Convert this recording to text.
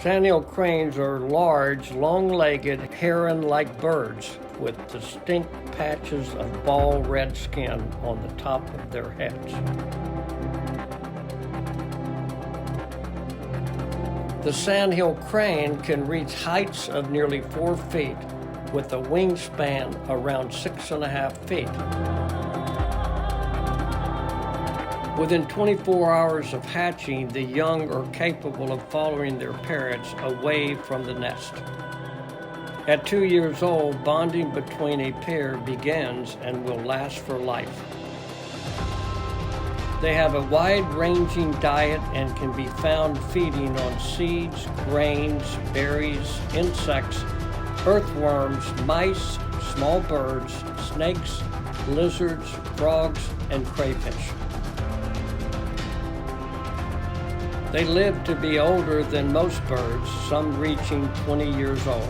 Sandhill cranes are large, long-legged, heron-like birds with distinct patches of ball red skin on the top of their heads. The Sandhill crane can reach heights of nearly 4 feet with a wingspan around 6.5 feet. Within 24 hours of hatching, the young are capable of following their parents away from the nest. At 2 years old, bonding between a pair begins and will last for life. They have a wide-ranging diet and can be found feeding on seeds, grains, berries, insects, earthworms, mice, small birds, snakes, lizards, frogs, and crayfish. They live to be older than most birds, some reaching 20 years old.